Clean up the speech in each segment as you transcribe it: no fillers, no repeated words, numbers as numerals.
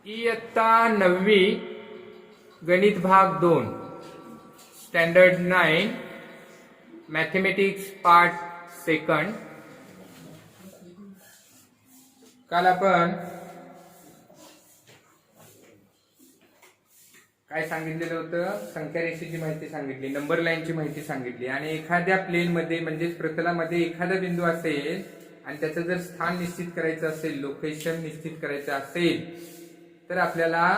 इयत्ता 9वी गणित भाग 2 स्टँडर्ड 9 मॅथेमॅटिक्स पार्ट सेकंड. काल आपण काय सांगितलेलं होतं? संख्या रेषेची माहिती सांगितली, नंबर लाईनची माहिती सांगितली आणि एखाद्या प्लेन मध्ये म्हणजेच प्रतलामध्ये एखादा बिंदू असेल आणि त्याचं जर स्थान निश्चित करायचं असेल, लोकेशन निश्चित करायचं असेल तर आपल्याला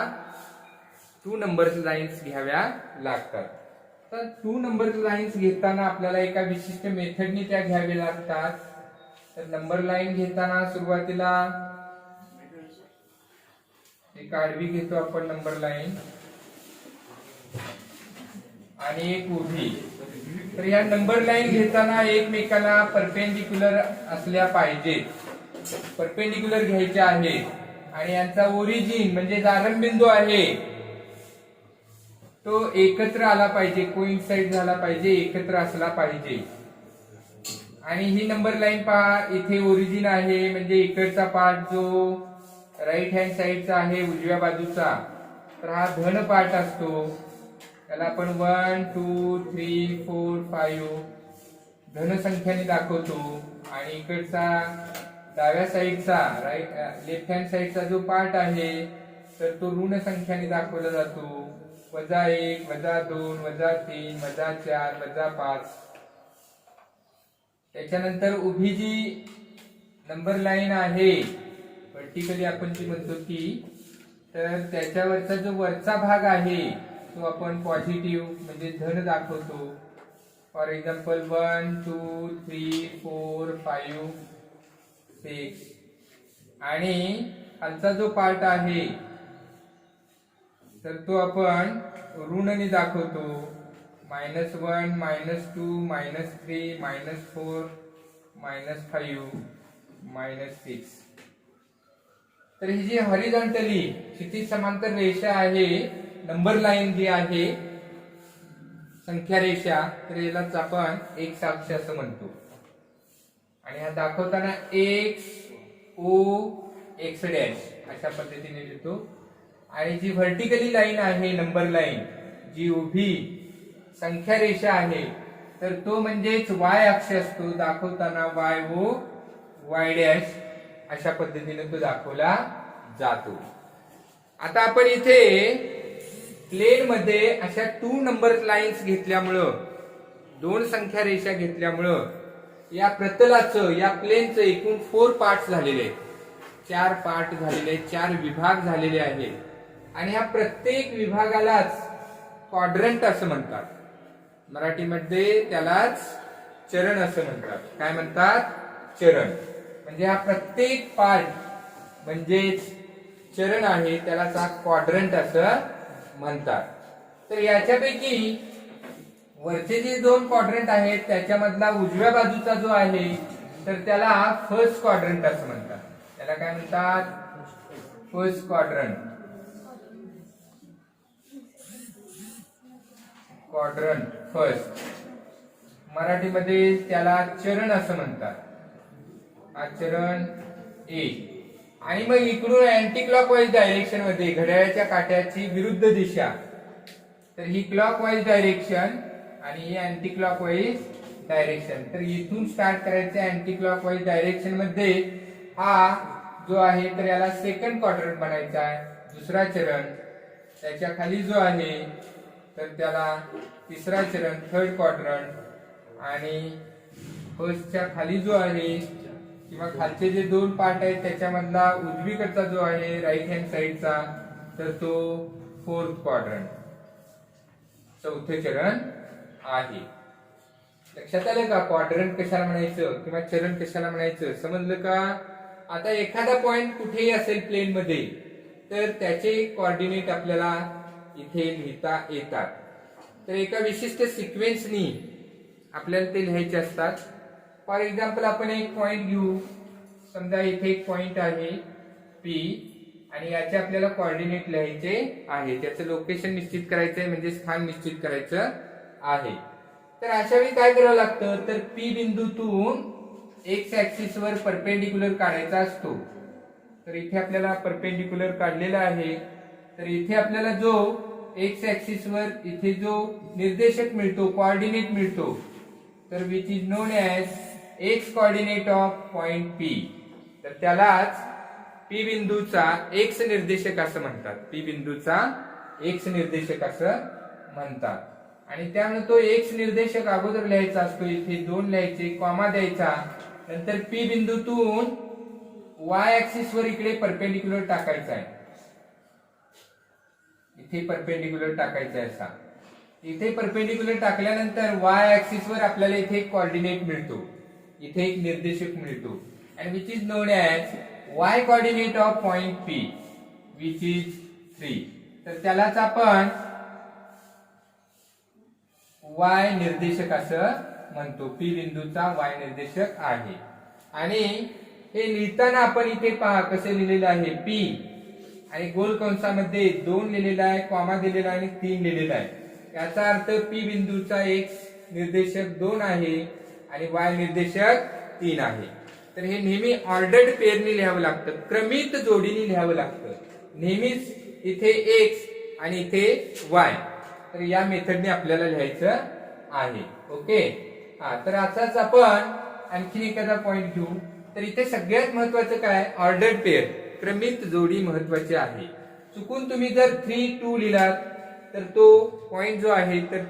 2 नंबर लाईन्स घ्याव्या लागतात. तर 2 नंबर लाईन्स घेताना आपल्याला एका विशिष्ट मेथडने त्या घ्याव्या लागतात. तर नंबर लाईन घेताना सुरुवातीला एक आडवी घेतो आपण नंबर लाईन आणि एक उभी. तर या नंबर लाईन घेताना एकमेकाला परपेंडिक्युलर असल्या पाहिजेत, परपेंडिक्युलर घ्यायच्या आहेत आणि यांचा ओरिजिन म्हणजे आरंभबिंदू आहे तो एकत्र आला पाहिजे, कोइन्साइड झाला पाहिजे, एकत्र असला पाहिजे. आणि ही नंबर लाईन पहा, इथे ओरिजिन आहे म्हणजे इकडचा पार्ट जो राईट हँड साइडचा आहे उजव्या बाजूचा, तर हा धन पार्ट असतो. त्याला आपण 1 2 3 4 5 धन संख्याने दाखवतो आणि इकडचा डाव्या साइडचा लेफ्ट हँड साइडचा जो पार्ट आहे तर तो ऋण संख्याने दाखवला जातो. -1 -2 -3 -4 -5. त्याच्यानंतर उभी जी नंबर लाईन आहे व्हर्टिकली आपण जी म्हणतो ती, तर त्याच्यावरचा जो वरचा भाग आहे तो आपण पॉझिटिव्ह म्हणजे धन दाखवतो. For example 1 2 3 4 5 6. आणि खालचा जो पार्ट आहे तर तो आपण ऋणने दाखवतो. -1 -2 -3 -4 -5 -6. तर ही जी हॉरिझॉन्टली क्षैतिज समांतर रेषा आहे, नंबर लाईन जी आहे संख्या रेषा, तर यालाच आपण एक्स अक्ष असं म्हणतो. आणि हा दाखवताना एक्स ओ एक्स डॅश अशा पद्धतीने लिहितो. आणि जी व्हर्टिकली लाईन आहे नंबर लाईन, जी उभी संख्या रेषा आहे, तर तो म्हणजेच वाय अक्ष असतो. दाखवताना वाय ओ वाय डॅश अशा पद्धतीने तो दाखवला जातो. आता आपण इथे प्लेन मध्ये अशा 2 नंबर लाईन्स घेतल्यामुळं, 2 संख्या रेषा घेतल्यामुळं या प्रतलाचं, या प्लेनचं एकूण 4 पार्ट्स झालेले आहेत, 4 पार्ट झालेले आहेत, 4 विभाग झालेले आहेत. आणि ह्या प्रत्येक विभागालाच क्वाड्रंट असं म्हणतात. मराठीमध्ये त्यालाच चरण असं म्हणतात. काय म्हणतात? चरण. म्हणजे हा प्रत्येक पार्ट म्हणजेच चरण आहे, त्यालाच क्वाड्रंट असं म्हणतात. तर याच्यापैकी वरचे जे 2 क्वाड्रंट आहेत त्याच्यामधला उजव्या बाजूचा जो आहे तर त्याला फर्स्ट क्वाड्रंट असं म्हणतात. त्याला काय म्हणतात? First quadrant. Quadrant first. मराठीमध्ये त्याला चरण असं म्हणतात. चरण ए. आणि मग इकडून अँटी क्लॉकवाईज डायरेक्शन मध्ये घड्याळाच्या काट्याची विरुद्ध दिशा, तर ही क्लॉकवाईज डायरेक्शन आणि ही अँटी क्लॉकवाईज डायरेक्शन. तर इथून स्टार्ट करायचं अँटी क्लॉकवाईज डायरेक्शन मध्ये. हा जो आहे तर याला सेकंड क्वाड्रंट म्हणायचा आहे. दुसरा चरण. त्याच्या खाली जो आहे तर त्याला तिसरा चरण, थर्ड क्वाड्रंट. आणि फर्स्टच्या खाली जो आहे किंवा खालचे जे 2 पार्ट आहेत त्याच्यामधला उजवीकडचा जो आहे राईट हँड साइडचा, तर तो फोर्थ क्वाड्रंट, चौथे चरण आहे. लक्षात आलं का? क्वाड्रंट कशाला म्हणायचं किंवा चरण कशाला म्हणायचं समजलं का? आता एखादा पॉइंट कुठेही असेल प्लेन मध्ये तर त्याचे कोऑर्डिनेट आपल्याला इथे लिहिता येतात. तर एका विशिष्ट सिक्वेन्सनी आपल्याला ते लिहायचे असतात. फॉर एक्झाम्पल आपण एक पॉइंट घेऊ. समजा इथे एक पॉइंट आहे पी आणि याचे आपल्याला कोऑर्डिनेट लिहायचे आहे, त्याचं लोकेशन निश्चित करायचं आहे म्हणजे स्थान निश्चित करायचं आहे. तर अशा वेळी काय करावं लागतं? तर पी बिंदूतून एक्स ऍक्सिस वर परपेंडिक्युलर काढायचा असतो. तर इथे आपल्याला परपेंडिक्युलर काढलेला आहे. तर इथे आपल्याला जो एक्स ऍक्सिस वर इथे जो निर्देशक मिळतो, कोऑर्डिनेट मिळतो, तर which is non as x coordinate of point P. तर त्यालाच पी बिंदूचा एक्स निर्देशक असं म्हणतात. पी बिंदूचा एक्स निर्देशक असं म्हणतात. आणि त्यामुळे तो एक्स निर्देशक अगोदर लिहायचा असतो, इथे 2 लिहायचे, कॉमा द्यायचा, नंतर पी बिंदूतून वाय ऍक्सिस वर इकडे परपेंडिक्युलर टाकायचा आहे. इथे परपेंडिक्युलर टाकायचा आहे असा. इथे परपेंडिक्युलर टाकल्यानंतर वाय ऍक्सिस वर आपल्याला इथे एक कोऑर्डिनेट मिळतो, इथे एक निर्देशक मिळतो, and which is known as y coordinate of point P, which is 3. तर त्यालाच आपण y निर्देशक असं म्हणतो. P बिंदूचा y निर्देशक आहे. आणि हे लिहिताना आपण इथे पहा कसे लिहिलेलं आहे, P आणि गोल कंसामध्ये 2 लिहिलेला आहे, कॉमा दिलेला आहे आणि 3 लिहिलेला आहे. याचा अर्थ P बिंदूचा x निर्देशक 2 आहे आणि y निर्देशक 3 आहे. तर हे नेहमी ऑर्डर्ड पेअरने लिहावं लागतं, क्रमित जोडीने लिहावं लागतं. नेहमीच इथे x आणि इथे y. तर या मेथडने आपल्याला लिहायचं आहे. ओके. तर असाच आपण आणखीन एखादा पॉइंट घेऊ. तर इथे सगळ्यात महत्वाचं काय, ऑर्डर्ड पेअर, क्रमित जोडी महत्वाची आहे. चुकून तुम्ही जर 3, 2 लिहिलात तर तो पॉइंट जो आहे तर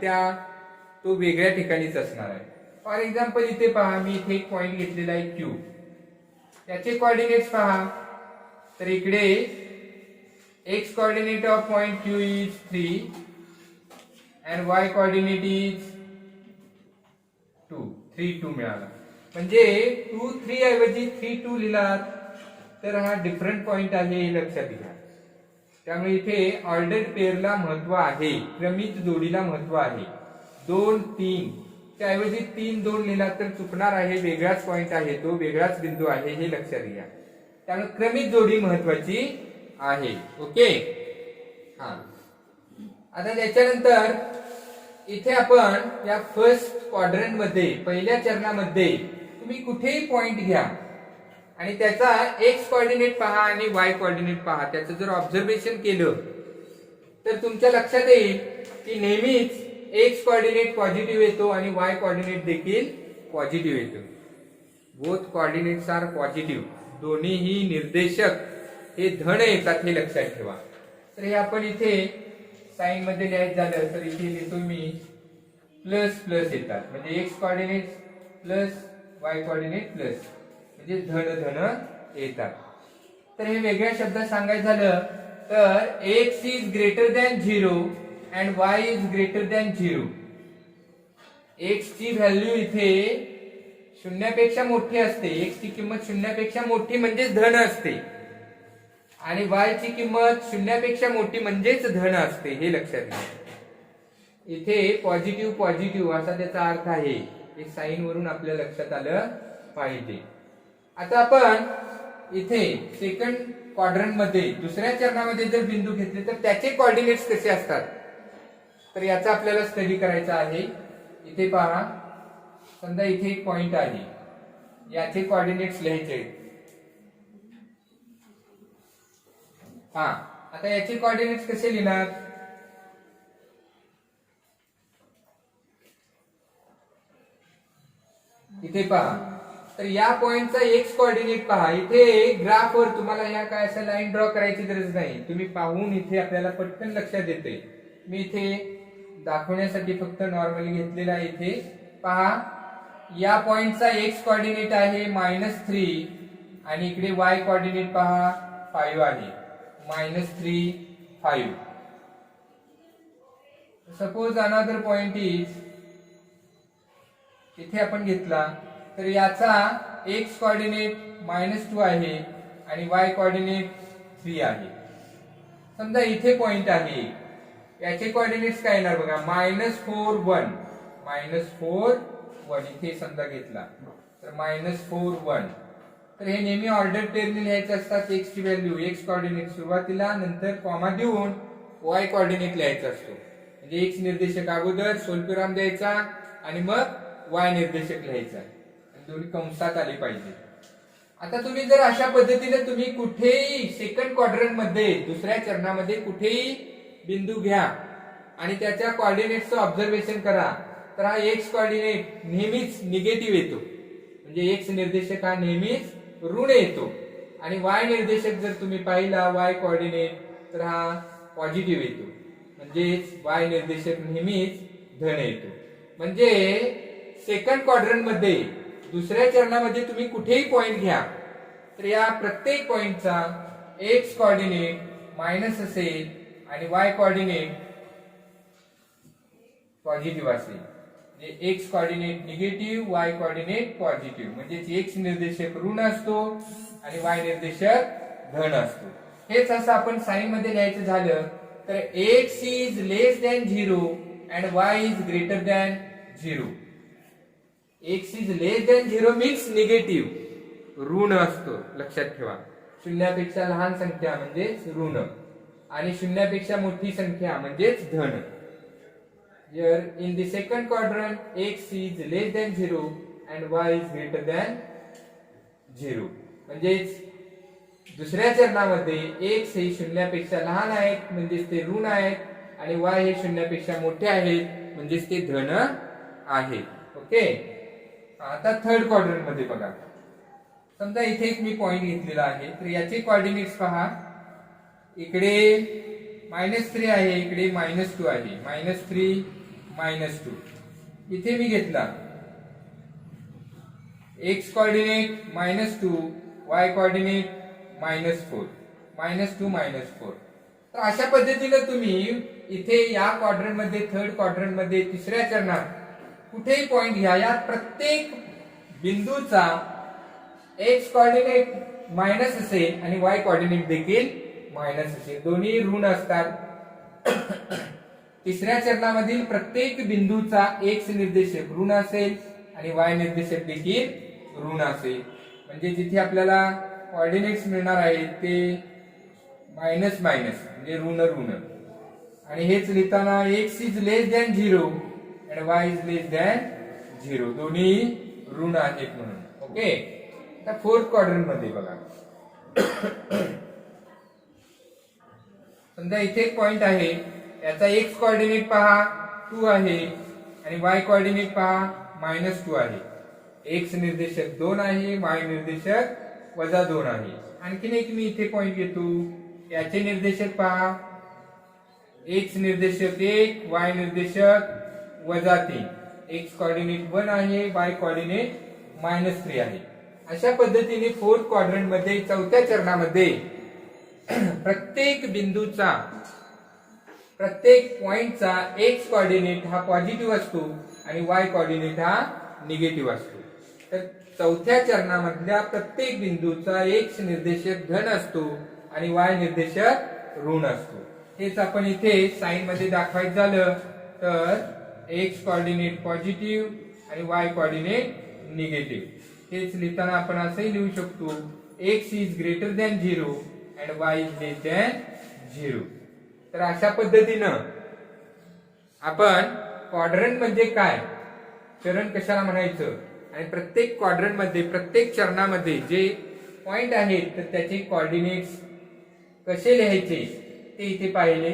तो वेगळ्या ठिकाणीच असणार आहे. फॉर एक्झाम्पल इथे पहा, मी इथे एक पॉइंट घेतलेला आहे Q. त्याचे कोऑर्डिनेट्स पहा. तर इकडे x coordinate of point Q is 3 and y coordinate is 2. 3, 2 मिळाला. म्हणजे 2, 3 ऐवजी 3, 2 लिहिलात तर हा डिफरंट पॉइंट आहे हे लक्षात घ्या. त्यामुळे इथे ऑर्डर्ड पेअरला महत्व आहे, क्रमित जोडीला महत्व आहे. 2, 3 त्याऐवजी 3, 2 लिहिला तर चुकणार आहे, वेगळाच पॉइंट आहे, तो वेगळाच बिंदू आहे हे लक्षात घ्या. त्यामुळे क्रमित जोडी महत्वाची आहे. ओके. आता त्याच्यानंतर इथे आपण या फर्स्ट क्वाड्रंट मध्ये, पहिल्या चरणामध्ये तुम्ही कुठेही पॉइंट घ्या आणि त्याचा एक्स कोऑर्डिनेट पहा आणि वाय कोऑर्डिनेट पहा. त्याचं जर ऑब्झर्वेशन केलं तर तुमच्या लक्षात येईल की नेहमीच एक्स कोऑर्डिनेट पॉझिटिव्ह येतो आणि वाय कोऑर्डिनेट देखील पॉझिटिव्ह येतो. Both coordinates are positive. दोन्हीही निर्देशक हे धन येतात हे लक्षात ठेवा. तर हे आपण इथे साइन मध्ये लिहायचं झालं तर इथे लिहितो मी प्लस प्लस येतात, म्हणजे x coordinate plus y coordinate plus, म्हणजे धन धन येतात. तर हे वेगळ्या शब्दात सांगायचं झालं तर x is greater than 0 and y is greater than 0. x ची व्हॅल्यू इथे शून्यापेक्षा मोठी असते. x ची किंमत शून्यापेक्षा मोठी म्हणजेच धन असते आणि y ची किंमत शून्यापेक्षा मोठी म्हणजेच धन असते हे लक्षात घ्या. इथे पॉझिटिव्ह पॉझिटिव्ह असा त्याचा अर्थ आहे. हे साइन वरून आपल्या लक्षात आलं पाहिजे. आता आपण इथे सेकंड क्वाड्रंट मध्ये, दुसऱ्या चरणामध्ये जर बिंदू घेतले तर त्याचे कोऑर्डिनेट्स कसे असतात तर याचा आपल्याला स्टडी करायचा आहे. इथे पहा, समजा इथे एक पॉइंट आहे, याचे कोऑर्डिनेट्स लिहायचे. आता याचे कोऑर्डिनेट्स कसे लिहिणार, इथे पहा. तर या पॉइंटचा एक्स कोऑर्डिनेट पहा. इथे ग्राफवर तुम्हाला या काय असं लाईन ड्रॉ करायची गरज नाही, तुम्ही पाहून इथे आपल्याला पटकन लक्षात येते. मी इथे दाखवण्यासाठी फक्त नॉर्मली घेतलेला आहे. इथे पहा, या पॉइंटचा एक्स कोऑर्डिनेट आहे -3 आणि इकडे वाय कोऑर्डिनेट पहा 5 आहे, -3, 5. सपोज अनदर पॉइंट इज, इथे आपण घेतला तर याचा एक्स कोऑर्डिनेट -2 आहे आणि वाय कोऑर्डिनेट 3 आहे. समजा इथे पॉइंट आहे, याचे कोऑर्डिनेट्स काय येणार बघा, -4, 1, -4, 1. इथे समजा घेतला तर -4, 1. तर हे नेहमी ऑर्डर पेअरने लिहायचे असतात. एक्स ची व्हॅल्यू, एक्स कोऑर्डिनेट सुरुवातीला, नंतर कॉमा देऊन वाय कोऑर्डिनेट लिहायचा असतो. म्हणजे एक्स निर्देशक अगोदर स्वल्पविराम द्यायचा आणि मग वाय निर्देशक लिहायचा, दोन्ही कंसात आले पाहिजे. आता तुम्ही जर अशा पद्धतीने तुम्ही कुठेही सेकंड क्वाड्रंट मध्ये दुसऱ्या चरणामध्ये कुठेही बिंदू घ्या आणि त्याच्या कोऑर्डिनेट्सचं ऑब्झर्वेशन करा, तर हा एक्स कोऑर्डिनेट नेहमीच निगेटिव्ह येतो, म्हणजे एक्स निर्देशक हा नेहमीच ऋण येतो, आणि वाय निर्देशक जर तुम्ही पाहिला वाय कोऑर्डिनेट तर हा पॉझिटिव्ह येतो, म्हणजेच वाय निर्देशक नेहमीच धन येतो. म्हणजे सेकंड क्वाड्रंट मध्ये दुसऱ्या चरणामध्ये तुम्ही कुठेही पॉइंट घ्या तर या प्रत्येक पॉइंटचा एक्स कोऑर्डिनेट मायनस असेल आणि वाय कोऑर्डिनेट पॉझिटिव्ह असेल. म्हणजे x coordinate negative, Y coordinate positive, म्हणजे एक्स निर्देशक ऋण असतो आणि वाय निर्देशक धन असतो. हेच असं आपण साइन मध्ये लिहायचं झालं तर x is less than 0 and Y is greater than 0. X is less than 0 means negative, ऋण असतो, लक्षात ठेवा. शून्यापेक्षा लहान संख्या म्हणजेच ऋण आणि शून्यापेक्षा मोठी संख्या म्हणजेच धन. Here in the second quadrant x is less than 0 and y is greater than 0. म्हणजेच दुसऱ्या चरणामध्ये x हे शून्यापेक्षा लहान आहेत म्हणजेच ते ऋण आहेत आणि y हे शून्यापेक्षा मोठे आहेत म्हणजेच ते धन आहे. ओके. आता थर्ड क्वाड्रंट मध्ये बघा, समजा इथे एक मी पॉइंट घेतलेला आहे तर याचे कोऑर्डिनेट्स पहा. इकडे -3 आहे, इकडे -2 आहे, -3 -2. इथे मी घेतला x कोऑर्डिनेट -2, y कोऑर्डिनेट -4, -2 -4. तर अशा पद्धतीने तुम्ही इथे या क्वाड्रंट मध्ये थर्ड क्वाड्रंट मध्ये तिसऱ्या चरणात कुठेही पॉइंट घ्या, या प्रत्येक बिंदूचा x कोऑर्डिनेट मायनस असेल आणि y कोऑर्डिनेट देखील मायनस असेल, दोन्ही ऋण असतात. तिसऱ्या चरणामधील प्रत्येक बिंदूचा x निर्देशक ऋण असेल आणि y निर्देशक देखील ऋण असेल, म्हणजे जिथे आपल्याला कोऑर्डिनेट्स मिळणार आहेत ते मायनस मायनस म्हणजे ऋण ऋण. आणि हेच लिहिताना x is less than 0 and y is less than 0, दोन्ही ऋण आहेत म्हणून. ओके. आता फोर्थ क्वाड्रंट मध्ये बघा, समजा इथे एक पॉइंट आहे, याचा x कोऑर्डिनेट पहा 2 आहे आणि y कोऑर्डिनेट पहा -2 आहे. x निर्देशक 2 आहे, y निर्देशक -2 आहे. आणखीन एक मी इथे पॉइंट घेतो, याचे निर्देशक पहा, x निर्देशक 1, y निर्देशक -3, x कोऑर्डिनेट 1 आहे, y कोऑर्डिनेट -3 आहे. अशा पद्धतीने फोर्थ क्वाड्रंट मध्ये चौथ्या चरणामध्ये प्रत्येक बिंदूचा प्रत्येक पॉइंटचा x कोऑर्डिनेट हा पॉझिटिव्ह असतो आणि y कोऑर्डिनेट हा निगेटिव्ह असतो. तर चौथ्या चरणामधल्या प्रत्येक बिंदूचा x निर्देशक धन असतो आणि y निर्देशक ऋण असतो. हेच आपण इथे साइन मध्ये दाखवायचं झालं तर x कोऑर्डिनेट पॉझिटिव्ह आणि y कोऑर्डिनेट निगेटिव्ह. हेच लिहिताना आपण असंही लिहू शकतो, x is greater than 0 and y is less than 0. तर अशा पद्धतीनं आपण क्वाड्रंट म्हणजे काय, चरण कशाला म्हणायचं आणि प्रत्येक क्वाड्रंट मध्ये प्रत्येक चरणामध्ये जे पॉइंट आहेत तर त्याचे कोऑर्डिनेट्स कसे लिहायचे ते इथे पाहिले,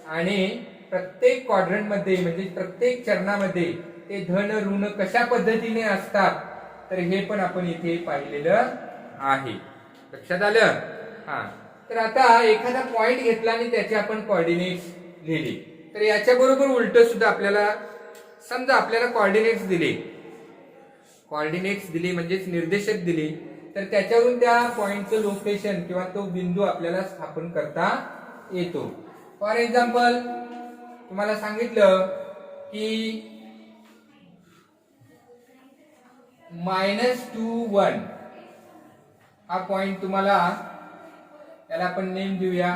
आणि प्रत्येक क्वाड्रंट मध्ये म्हणजे प्रत्येक चरणामध्ये ते धन ऋण कशा पद्धतीने असतात तर हे पण आपण इथे पाहिलेलं आहे. लक्षात आलं? हा. तर आता एखादा पॉइंट घेतला आणि त्याचे आपण कोऑर्डिनेट्स लिहिले, तर याच्या बरोबर उलट सुद्धा आपल्याला समजा आपल्याला कोऑर्डिनेट्स दिले म्हणजेच निर्देशक दिले, तर त्याच्यावरून त्या पॉइंटचं लोकेशन किंवा तो बिंदू आपल्याला स्थापन करता येतो. फॉर एक्झाम्पल तुम्हाला सांगितलं की -2, 1 हा पॉइंट तुम्हाला, त्याला आपण नेम देऊया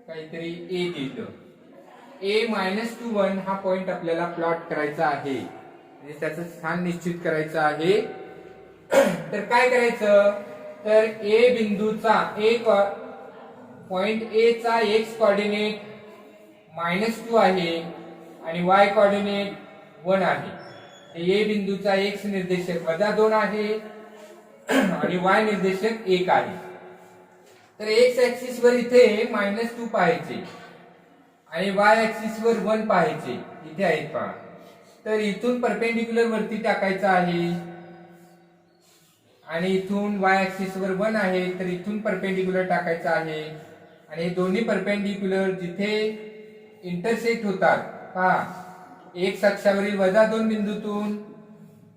काहीतरी A देतो. A -2, 1 हा पॉइंट आपल्याला प्लॉट करायचा आहे, म्हणजे त्याचं स्थान निश्चित करायचं आहे. तर काय करायचं, तर A बिंदूचा पॉइंट A चा x कोऑर्डिनेट -2 आहे आणि y कोऑर्डिनेट 1 आहे. A बिंदूचा x निर्देशक -2 आहे आणि y निर्देशक 1 आहे. तर x ऍक्सिस वर इथे -2 पाहायचे आणि y ऍक्सिस वर 1 पाहायचे. इथे आहेत पहा. तर इथून परपेंडिक्युलर वरती टाकायचं आहे आणि इथून y ऍक्सिस वर 1 आहे तर इथून परपेंडिक्युलर टाकायचं आहे आणि दोन्ही परपेंडिक्युलर जिथे इंटरसेक्ट होतात पहा, x अक्षावरील -2 बिंदूतून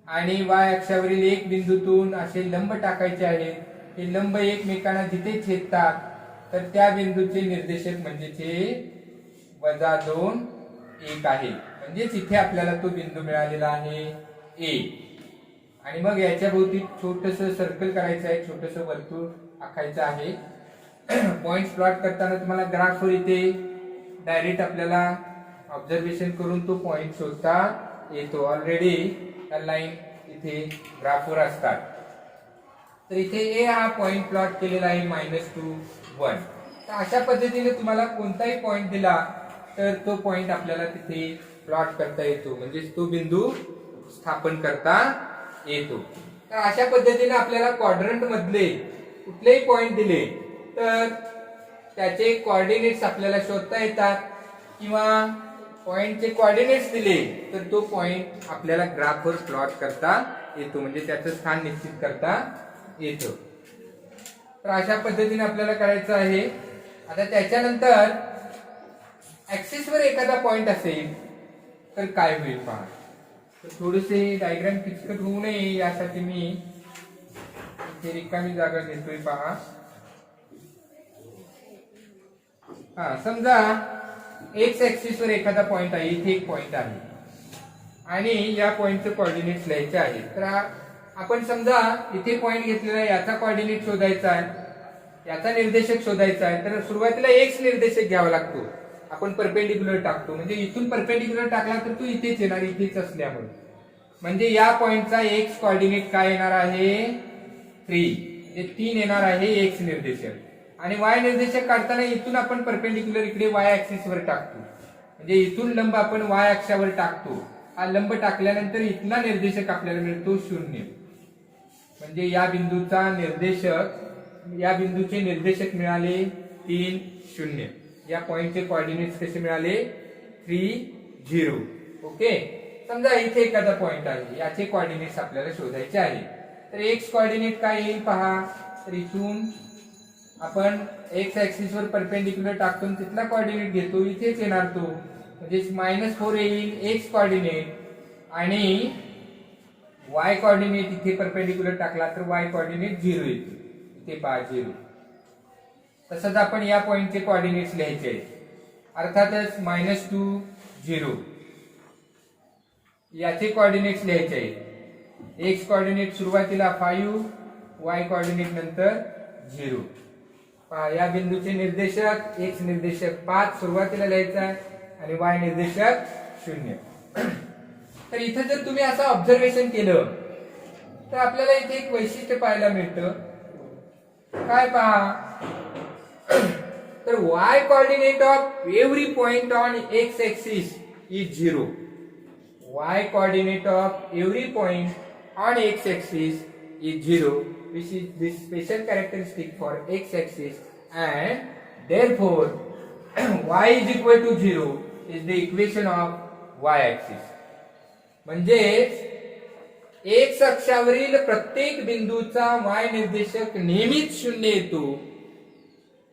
आणि y अक्षावरील 1 बिंदूतून असे लंब टाकायचे आहेत. हे लंब एकमेकांना जिथे छेदतात तर त्या बिंदूचे निर्देशक म्हणजेच हे -2 1 आहे. म्हणजेच इथे आपल्याला तो बिंदू मिळालेला आहे A. आणि मग याच्या भोवती छोटस सर्कल करायचं आहे, छोटस वर्तुळ आखायचं आहे. पॉइंट्स प्लॉट करताना तुम्हाला ग्राफवर इथे डायरेक्ट आपल्याला ऑब्झर्वेशन करून तो पॉइंट शोधता येतो. ऑलरेडी त्या लाईन इथे ग्राफवर असतात. तर इथे ए हा पॉइंट प्लॉट केलेला आहे -2 1. तर अशा पद्धतीने तुम्हाला कोणताही पॉइंट दिला तर तो पॉइंट आपल्याला तिथे प्लॉट करता येतो, म्हणजे तो बिंदू स्थापन करता येतो. तर अशा पद्धतीने आपल्याला क्वाड्रंट मधले कुठलेही पॉइंट दिले तर त्याचे कोऑर्डिनेट्स आपल्याला शोधता येतात किंवा पॉइंटचे कोऑर्डिनेट्स दिले तर तो पॉइंट आपल्याला ग्राफवर प्लॉट करता येतो, म्हणजे त्याचं स्थान निश्चित करता येतो. तर अशा पद्धतीने आपल्याला करायचं आहे. आता त्याच्यानंतर ऍक्सिस वर एखादा पॉइंट असेल तर काय होईल पहा. तर थोडेसे डायग्राम किचकट होऊ नये यासाठी मी इथे रिकामी जागा घेतोय पहा. समजा एक्स ऍक्सिस वर एखादा पॉइंट आहे, इथे एक पॉइंट आहे आणि या पॉइंटचे कोऑर्डिनेट्स लिहायचे आहेत. तर आपण समजा इथे पॉइंट घेतलेला आहे, याचा कोऑर्डिनेट शोधायचा आहे, याचा निर्देशक शोधायचा आहे. तर सुरुवातीला एक्स निर्देशक घ्यावा लागतो. आपण परपेंडिक्युलर टाकतो, म्हणजे इथून परपेंडिक्युलर टाकला तर तो इथेच येणार, इथेच असल्यामुळे. म्हणजे या पॉइंटचा एक्स कोऑर्डिनेट काय येणार आहे 3, म्हणजे 3 येणार आहे एक्स निर्देशक. आणि वाय निर्देशक काढताना इथून आपण परपेंडिक्युलर इकडे वाय ऍक्सिस वर टाकतो, म्हणजे इथून लंब आपण वाय अक्षावर टाकतो. हा लंब टाकल्यानंतर इथला निर्देशक आपल्याला मिळतो 0. म्हणजे या बिंदूचा निर्देशक, या बिंदूचे निर्देशक मिळाले 3 0. या पॉइंटचे कोऑर्डिनेट्स कसे मिळाले 3 0. ओके. समजा इथे एखादा पॉइंट आहे, याचे कोऑर्डिनेट्स आपल्याला शोधायचे आहे. तर एक्स कोऑर्डिनेट काय येईल पहा. तर इथून आपण एक्स ऍक्सिस वर परपेंडिक्युलर टाकतो, तिथला कोऑर्डिनेट घेतो, इथेच येणार तो, म्हणजे -4 येईल एक्स कोऑर्डिनेट. आणि वाय कोऑर्डिनेट इथे परपेंडिक्युलर टाकला तर वाय कोऑर्डिनेट 0 येतो, इथे पहा 0. तसंच आपण या पॉइंटचे कोऑर्डिनेट्स लिहायचे आहेत. अर्थातच -2 0 याचे कोऑर्डिनेट्स लिहायचे आहेत. एक्स कोऑर्डिनेट सुरुवातीला 5, वाय कोऑर्डिनेट नंतर 0. पहा या बिंदूचे निर्देशक एक्स निर्देशक 5 सुरुवातीला लिहायचा आहे आणि वाय निर्देशक 0. तर इथे जर तुम्ही असं ऑब्झर्वेशन केलं तर आपल्याला इथे एक वैशिष्ट्य पाहायला मिळतं. काय पहा. तर y coordinate of every point on x axis is 0. Y coordinate of every point on x axis is 0, which is the special characteristic for x axis, and therefore y is equal to 0 is the equation of y axis. म्हणजे x अक्षावरील प्रत्येक बिंदूचा y निर्देशक नेहमीच 0 येतो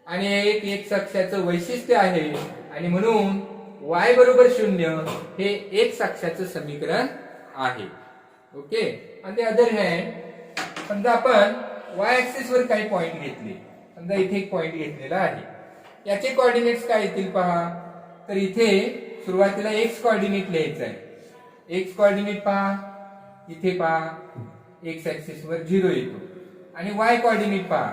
आणि एक x अक्षाचं वैशिष्ट्य आहे आणि म्हणून y बरोबर 0 हे एक्स अक्षाचं समीकरण आहे. Okay. On the other hand समजा आपण y ऍक्सिस वर काही पॉइंट घेतले, समजा इथे एक पॉइंट घेतलेला आहे, याचे कोऑर्डिनेट्स काय येतील पहा. तर इथे सुरुवातीला एक्स कोऑर्डिनेट लिहायचा आहे. एक्स कोऑर्डिनेट पहा, इथे पहा एक्स ऍक्सिस वर 0 येतो. आणि y कोऑर्डिनेट पहा,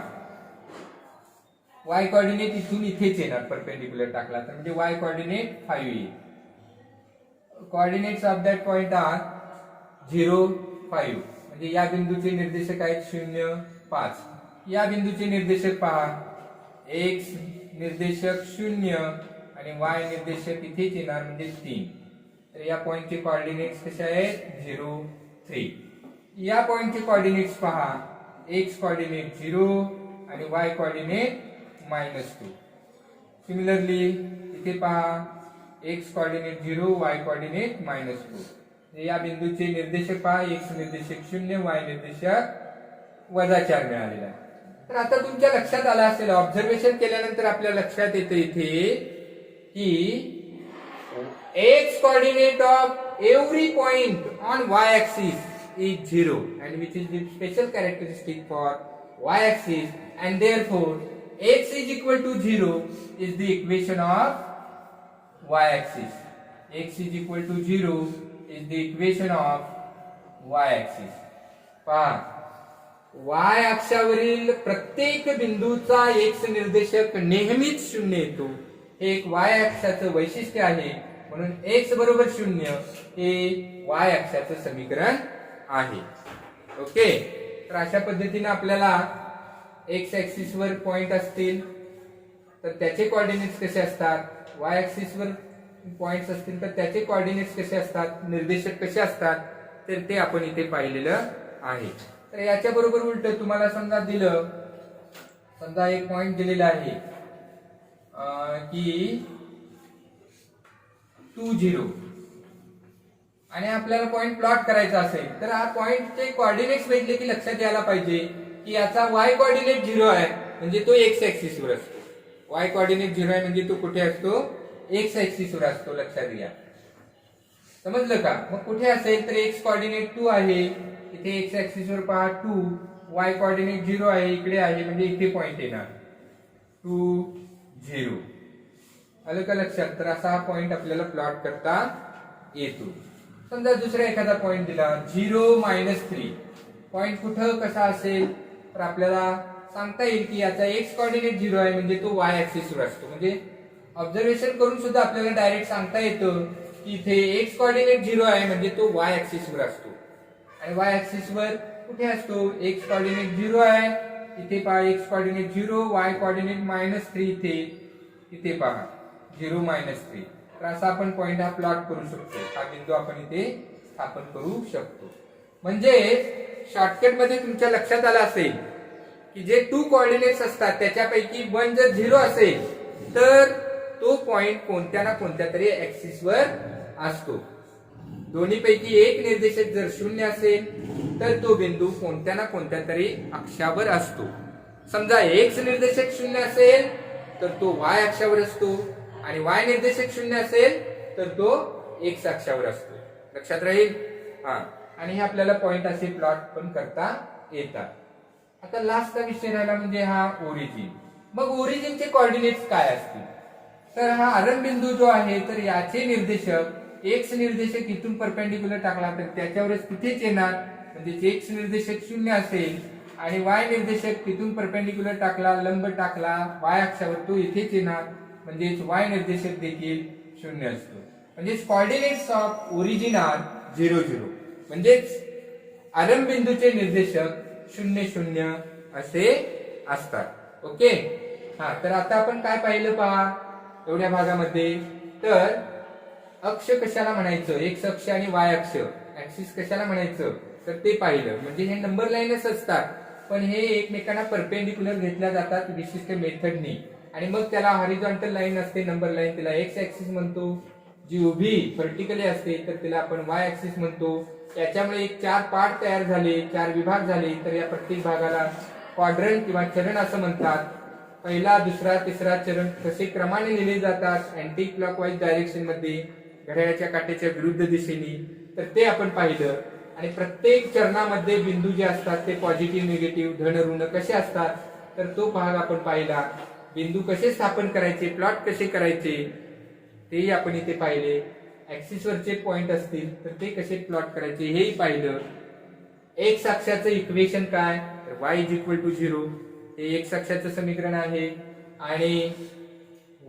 y कोऑर्डिनेट इथून इथेच येणार परपेंडिक्युलर टाकला तर, म्हणजे y कोऑर्डिनेट 5 येईल. Coordinates of that point are 0 5. म्हणजे या बिंदूचे निर्देशक आहेत 0 5. या बिंदूचे निर्देशक पहा, x निर्देशक 0 आणि y निर्देशक इथेच येणार म्हणजे 3. तर या पॉइंटचे कोऑर्डिनेट्स कसे आहेत 0 3. या पॉइंटचे कोऑर्डिनेट्स पहा, एक्स कोऑर्डिनेट 0 आणि वाय कोऑर्डिनेट -2. सिमिलरली इथे पहा एक्स कोऑर्डिनेट 0 वाय कोऑर्डिनेट -2. या बिंदूचे निर्देशक पहा, एक्स निर्देशक 0 वाय निर्देशक -4 मिळालेला आहे. तर आता तुमच्या लक्षात आलं असेल, ऑब्झर्वेशन केल्यानंतर आपल्या लक्षात येतं इथे की x coordinate of every point on Y axis is 0 and which is the special characteristic for y-axis, and therefore x is equal to 0 is the equation of y-axis. X is equal to 0 is the equation of y-axis. पहा, y अक्षावरील प्रत्येक बिंदूचा x निर्देशक नेहमीच 0 येतो. हे एक y अक्षाचं वैशिष्ट्य आहे. म्हणून x बरोबर 0 हे y अक्षाचं समीकरण आहे. ओके, तर अशा पद्धतीने आपल्याला एक्स ऍक्सिस वर पॉइंट असतील तर त्याचे कोऑर्डिनेट्स कसे असतात, वाय ऍक्सिस वर पॉइंट्स असतील तर त्याचे कोऑर्डिनेट्स कसे असतात, निर्देशक कसे असतात, तर ते आपण इथे पाहिलेलं आहे. तर याच्या बरोबर उलट तुम्हाला समजा दिलं, समजा एक पॉइंट दिलेला आहे की 2 0 आणि आपल्याला पॉइंट प्लॉट करायचा असेल तर हा पॉइंटचे कोऑर्डिनेट्स भेटले की लक्षात यायला पाहिजे की याचा वाय कोऑर्डिनेट 0 आहे म्हणजे तो एक्स ऍक्सिस वर असतो. वाय कोऑर्डिनेट 0 आहे म्हणजे तो कुठे असतो, एक्स ऍक्सिस वर असतो. लक्षात घ्या, समजलं का? मग कुठे असेल तर एक्स कोऑर्डिनेट 2 आहे, इथे एक्स ऍक्सिस वर पहा 2, वाय कोऑर्डिनेट 0 आहे इकडे आहे म्हणजे इथे पॉइंट येणार 2 0. आलं का लक्षात? तर असा हा पॉइंट आपल्याला प्लॉट करता येतो. समजा दुसरा एखादा पॉइंट दिला 0 -3. पॉइंट कुठं कसा असेल तर आपल्याला सांगता येईल की याचा एक्स कोऑर्डिनेट 0 आहे म्हणजे तो वाय ऍक्सिस वर असतो. म्हणजे ऑब्झर्वेशन करून सुद्धा आपल्याला डायरेक्ट सांगता येतं की इथे एक्स कोऑर्डिनेट 0 आहे म्हणजे तो वाय ऍक्सिस वर असतो. आणि वाय ऍक्सिस वर कुठे असतो, एक्स कोऑर्डिनेट 0 आहे, इथे पहा एक्स कोऑर्डिनेट 0, वाय कोऑर्डिनेट -3 इथे पहा 0 -3. तर असा आपण पॉइंट हा प्लॉट करू शकतो. हा बिंदू आपण इथे स्थापन करू शकतो. म्हणजे शॉर्टकट मध्ये तुमच्या लक्षात आलं असेल की जे 2 कोऑर्डिनेट्स असतात त्याच्यापैकी 1 जर 0 असेल तर तो पॉइंट कोणत्या ना कोणत्या तरी ऍक्सिस वर असतो. दोन्ही पैकी एक निर्देशक जर 0 असेल तर तो बिंदू कोणत्या ना कोणत्या तरी अक्षावर असतो. समजा एक्स निर्देशक 0 असेल तर तो वाय अक्षावर असतो आणि वाय निर्देशक 0 असेल तर तो एक्स अक्षावर असतो. लक्षात राहील? हा, आणि हे आपल्याला पॉइंट असे प्लॉट पण करता येतात. आता लास्टचा विषय राहिला म्हणजे हा ओरिजिन. मग ओरिजिनचे कोऑर्डिनेट्स काय असतील तर हा आरंभ बिंदू जो आहे तर याचे निर्देशक एक्स निर्देशक इथून परपेंडिक्युलर टाकला तर त्याच्यावरच तिथेच येणार. म्हणजे एक्स निर्देशक 0 असेल आणि वाय निर्देशक तिथून परपेंडिक्युलर टाकला, लंब टाकला वाय अक्षावर, तो इथेच येणार. म्हणजेच वाय निर्देशक देखील 0 असतो. म्हणजेच कोऑर्डिनेट्स ऑफ ओरिजिन आर 0 0. म्हणजेच आरंभ बिंदूचे निर्देशक 0 0 असे असतात. ओके, हा, तर आता आपण काय पाहिलं पहा एवढ्या भागामध्ये. तर अक्ष कशाला म्हणायचं, एक्स अक्ष आणि वाय अक्ष ऍक्सिस कशाला म्हणायचं तर ते पाहिलं. म्हणजे हे नंबर लाईनच असतात पण हे एकमेकांना परपेंडिक्युलर घेतल्या जातात विशिष्ट मेथडनी. आणि मग त्याला हॉरिझॉन्टल लाईन असते नंबर लाईन, तिला एक्स ऍक्सिस म्हणतो. जी उभी व्हर्टिकली असते तर तिला आपण वाय ऍक्सिस म्हणतो. याच्यामुळे एक 4 पार्ट तयार झाले, 4 विभाग झाले. तर या प्रत्येक भागाला क्वाड्रंट किंवा चरण असं म्हणतात. पहिला, दुसरा, तिसरा चरण कसे क्रमाने लिहिले जातात अँटी क्लॉकवाईज डायरेक्शन मध्ये, घड्याळाच्या काट्याच्या विरुद्ध दिशेने, तर ते आपण पाहिलं. आणि प्रत्येक चरणामध्ये बिंदू जे असतात ते पॉझिटिव्ह, निगेटिव्ह, धन ऋण कसे असतात तर तो भाग आपण पाहिला. बिंदू कसे स्थापन करायचे, प्लॉट कसे करायचे तेही आपण इथे पाहिले. ऍक्सिस वरचे पॉइंट असतील तर ते कसे प्लॉट करायचे हेही पाहिलं. एक्स अक्षाचं इक्वेशन काय तर y इज इक्वल टू 0 हे एक्स अक्षाचं समीकरण आहे आणि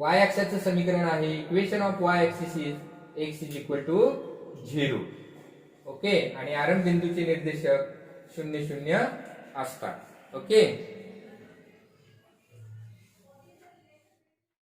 y अक्षाचं समीकरण आहे. Equation of y axis is x is equal to 0. Okay, आणि आरंभ बिंदूचे निर्देशक 0 0 असतात. ओके.